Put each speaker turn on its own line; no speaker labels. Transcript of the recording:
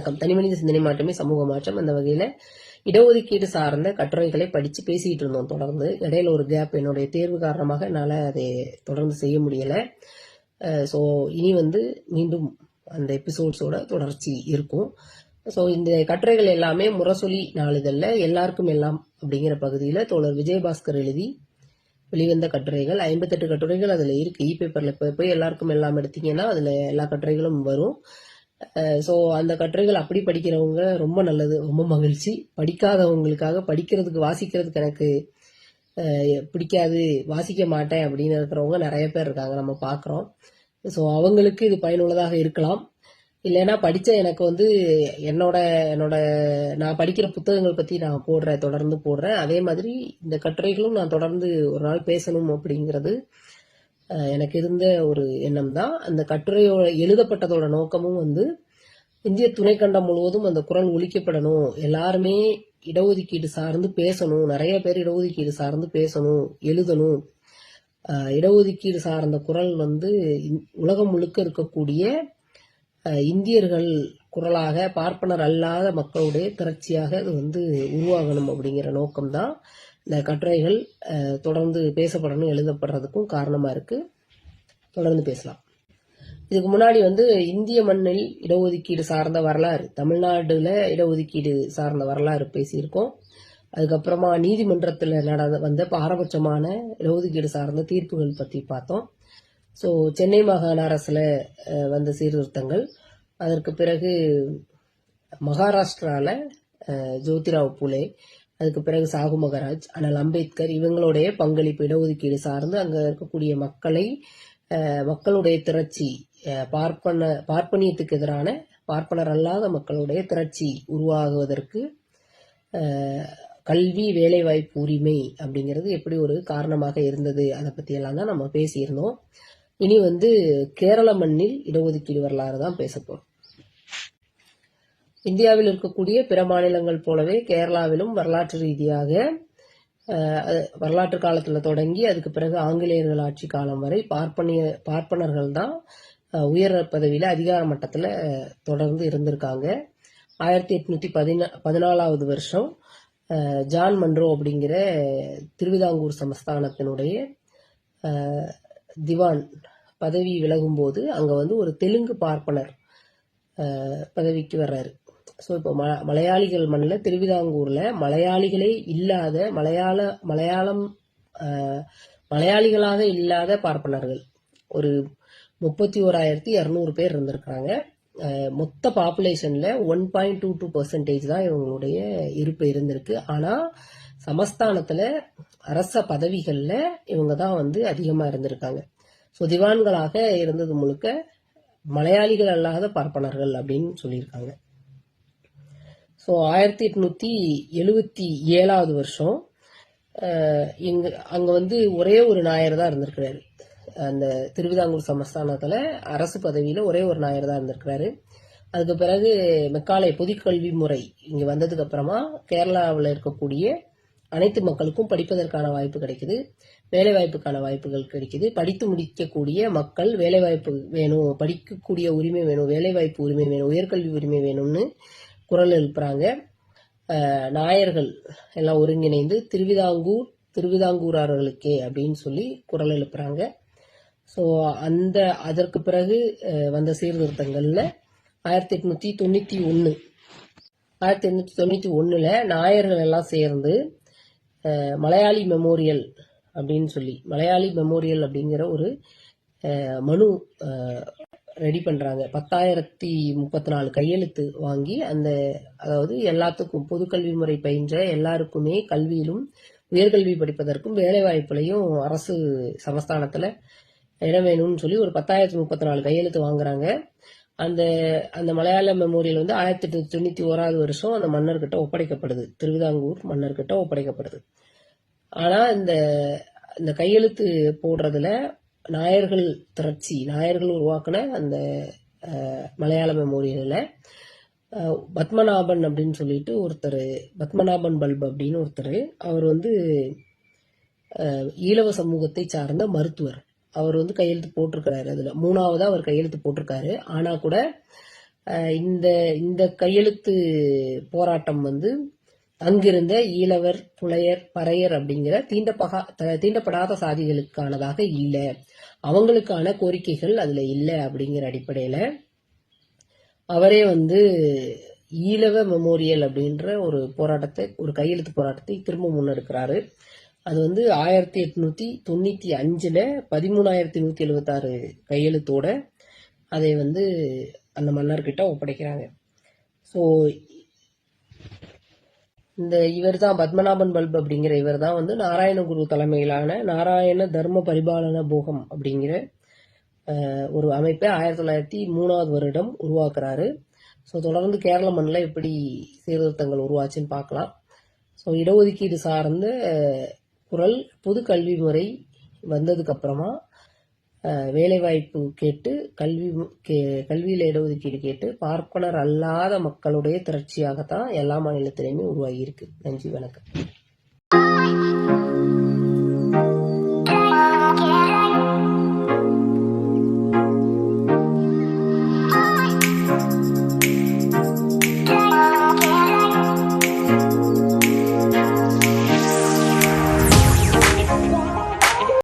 வணக்கம். தனிமனித சிந்தனை மாற்றமே சமூக மாற்றம். அந்த வகையில இடஒதுக்கீடு சார்ந்த கட்டுரைகளை படிச்சு பேசிட்டு இருந்தோம் தொடர்ந்து. இடையில ஒரு கேப், என்னுடைய தேர்வு காரணமாக என்னால அதை தொடர்ந்து செய்ய முடியல. ஸோ இனி மீண்டும் அந்த எபிசோட்ஸோட தொடர்ச்சி இருக்கும். ஸோ இந்த கட்டுரைகள் எல்லாமே முரசொலி நாளிதழில் எல்லாருக்கும் எல்லாம் அப்படிங்கிற பகுதியில் தோழர் விஜயபாஸ்கர் எழுதி வெளிவந்த கட்டுரைகள். 58 கட்டுரைகள் அதில் இருக்கு. இ பேப்பர்ல போய் எல்லாருக்கும் எல்லாம் எடுத்தீங்கன்னா அதில் எல்லா கட்டுரைகளும் வரும். ஸோ அந்த கட்டுரைகள் அப்படி படிக்கிறவங்க ரொம்ப நல்லது, ரொம்ப மகிழ்ச்சி. படிக்காதவங்களுக்காக படிக்கிறதுக்கு வாசிக்கிறதுக்கு எனக்கு பிடிக்காது, வாசிக்க மாட்டேன் அப்படின்னு இருக்கிறவங்க நிறைய பேர் இருக்காங்க, நம்ம பார்க்குறோம். ஸோ அவங்களுக்கு இது பயனுள்ளதாக இருக்கலாம். இல்லைன்னா படித்த எனக்கு என்னோட நான் படிக்கிற புத்தகங்கள் பற்றி நான் தொடர்ந்து போடுறேன். அதே மாதிரி இந்த கட்டுரைகளும் நான் தொடர்ந்து ஒரு நாள் பேசணும் அப்படிங்கிறது எனக்கு இருந்த ஒரு எண்ணம் தான். அந்த கட்டுரையோட எழுதப்பட்டதோட நோக்கமும் இந்திய துணைக்கண்டம் முழுவதும் அந்த குரல் ஒலிக்கப்படணும், எல்லாருமே இடஒதுக்கீடு சார்ந்து பேசணும், நிறைய பேர் இடஒதுக்கீடு சார்ந்து பேசணும், எழுதணும். இடஒதுக்கீடு சார்ந்த குரல் உலகம் முழுக்க இருக்கக்கூடிய இந்தியர்கள் குரலாக, பார்ப்பனர் அல்லாத மக்களுடைய திரட்சியாக அது உருவாகணும் அப்படிங்கிற நோக்கம்தான் இந்த கட்டுரைகள் தொடர்ந்து பேசப்படணும், எழுதப்படுறதுக்கும் காரணமா இருக்கு. தொடர்ந்து பேசலாம். இதுக்கு முன்னாடி இந்திய மண்ணில் இடஒதுக்கீடு சார்ந்த வரலாறு, தமிழ்நாடுல இடஒதுக்கீடு சார்ந்த வரலாறு பேசியிருக்கோம். அதுக்கப்புறமா நீதிமன்றத்தில் வந்த பாரபட்சமான இடஒதுக்கீடு சார்ந்த தீர்ப்புகள் பற்றி பார்த்தோம். ஸோ சென்னை மாகாண அரசுல வந்த சீர்திருத்தங்கள், அதற்கு பிறகு மகாராஷ்டிரால ஜோதிராவ் பூலே, அதுக்கு பிறகு சாகு மகராஜ், அண்ணல் அம்பேத்கர், இவங்களுடைய பங்களிப்பு இடஒதுக்கீடு சார்ந்து அங்க இருக்கக்கூடிய மக்களுடைய திரட்சி, பார்ப்பனியத்துக்கு எதிரான பார்ப்பனர் அல்லாத மக்களுடைய திரட்சி உருவாகுவதற்கு கல்வி, வேலைவாய்ப்பு உரிமை அப்படிங்கிறது எப்படி ஒரு காரணமாக இருந்தது, அதை பத்தி எல்லாம் தான் நம்ம பேசியிருந்தோம். இனி கேரள மண்ணில் இடஒதுக்கீடு வரலாறு தான் பேச போறோம். இந்தியாவில் இருக்கக்கூடிய பிற மாநிலங்கள் போலவே கேரளாவிலும் வரலாற்று ரீதியாக வரலாற்று காலத்துல தொடங்கி அதுக்கு பிறகு ஆங்கிலேயர்கள் ஆட்சி காலம் வரை பார்ப்பனர்கள் தான் உயர் பதவியில அதிகார மட்டத்துல தொடர்ந்து இருந்திருக்காங்க. 1814 வருஷம் ஜான் மன்றோ அப்படிங்கிற திருவிதாங்கூர் சமஸ்தானத்தினுடைய திவான் பதவி விலகும் போது அங்க ஒரு தெலுங்கு பார்ப்பனர் பதவிக்கு வர்றாரு. ஸோ இப்போ மலையாளிகள் மண்ணில் திருவிதாங்கூர்ல மலையாளிகளே இல்லாத மலையாளிகளாக இல்லாத பார்ப்பனர்கள் ஒரு 31,200 பேர் இருந்திருக்காங்க. மொத்த பாப்புலேஷன்ல 1.22% தான் இவங்களுடைய இருப்பு இருந்திருக்கு. ஆனா சமஸ்தானத்துல அரச பதவிகள்ல இவங்க தான் அதிகமா இருந்திருக்காங்க. ஸோ திவான்களாக இருந்தது முழுக்க மலையாளிகள் அல்லாத பார்ப்பனர்கள் அப்படின்னு சொல்லியிருக்காங்க. ஸோ 1877 வருஷம் அங்க ஒரே ஒரு நாயர் தான் இருந்திருக்கிறாரு. அந்த திருவிதாங்கூர் சமஸ்தானத்துல அரசு பதவியில ஒரே ஒரு நாயர் தான் இருந்திருக்கிறாரு. அதுக்கு பிறகு மெக்காலே பொதுக்கல்வி முறை இங்க வந்ததுக்கு அப்புறமா கேரளாவில் இருக்கக்கூடிய அனைத்து மக்களுக்கும் படிப்பதற்கான வாய்ப்பு கிடைக்குது, வேலை வாய்ப்புக்கான வாய்ப்புகள் கிடைக்குது. படித்து முடிக்கக்கூடிய மக்கள் வேலை வாய்ப்பு வேணும், படிக்கக்கூடிய உரிமை வேணும், வேலை வாய்ப்பு உரிமை வேணும், உயர்கல்வி உரிமை வேணும்னு குரல் எழுப்புறாங்க. நாயர்கள் எல்லாம் ஒருங்கிணைந்து திருவிதாங்கூரார்களுக்கே அப்படின்னு சொல்லி குரல் எழுப்புறாங்க. ஸோ அதற்கு பிறகு வந்த சீர்திருத்தங்கள்ல 1891 நாயர்கள் எல்லாம் சேர்ந்து மலையாளி மெமோரியல் அப்படிங்கிற ஒரு மனு ரெடி பண்றாங்க. 10,034 கையெழுத்து வாங்கி அதாவது எல்லாத்துக்கும் பொதுக்கல்வி முறை பயின்ற எல்லாருக்குமே கல்வியிலும் உயர்கல்வி படிப்பதற்கும் வேலை வாய்ப்புலையும் அரசு சமஸ்தானத்துல இடம் வேணும்னு சொல்லி ஒரு 10,034 கையெழுத்து வாங்குறாங்க. அந்த மலையாள மெமோரியல் 1891 வருஷம் அந்த மன்னர்கிட்ட ஒப்படைக்கப்படுது, திருவிதாங்கூர் மன்னர்கிட்ட ஒப்படைக்கப்படுது. ஆனா இந்த கையெழுத்து போடுறதுல நாயர்கள் உருவாக்குன அந்த மலையாள மெமோரியல்ல பத்மநாபன் அப்படின்னு சொல்லிட்டு ஒருத்தர், பத்மநாபன் பல்ப் அப்படின்னு ஒருத்தர், அவர் ஈழவ சமூகத்தை சார்ந்த மருத்துவர். அவர் கையெழுத்து போட்டிருக்கிறாரு. அதுல 3ஆவதா அவர் கையெழுத்து போட்டிருக்காரு. ஆனா கூட இந்த இந்த கையெழுத்து போராட்டம் வந்து அங்கிருந்த ஈழவர், புலையர், பறையர் அப்படிங்கிற தீண்டப்படாத சாதிகளுக்கானதாக இல்லை, அவங்களுக்கான கோரிக்கைகள் அதுல இல்லை அப்படிங்கிற அடிப்படையில அவரே வந்து ஈழவ மெமோரியல் அப்படின்ற ஒரு போராட்டத்தை, ஒரு கையெழுத்து போராட்டத்தை திரும்ப முன்னெடுக்கிறாரு. அது வந்து 1895 13,176 கையெழுத்தோட அதை வந்து அந்த மன்னர்கிட்ட ஒப்படைக்கிறாங்க. ஸோ இவர் தான் பத்மநாபன் பல்ப் அப்படிங்கிற இவர் தான் வந்து நாராயணகுரு தலைமையிலான நாராயண தர்ம பரிபாலன போகம் அப்படிங்கிற ஒரு அமைப்பை 1903 வருடம் உருவாக்குறாரு. ஸோ தொடர்ந்து கேரள மண்ணில் எப்படி சீர்திருத்தங்கள் உருவாச்சுன்னு பார்க்கலாம். ஸோ இடஒதுக்கீடு சார்ந்த குரல் பொது கல்வி முறை வந்ததுக்கு அப்புறமா வேலைவாய்ப்பு கேட்டு கல்வியில் இடஒதுக்கீடு கேட்டு பார்ப்பனர் அல்லாத மக்களுடைய திரட்சியாகத்தான் எல்லா மாநிலத்திலையுமே உருவாகி இருக்கு. நன்றி, வணக்கம்.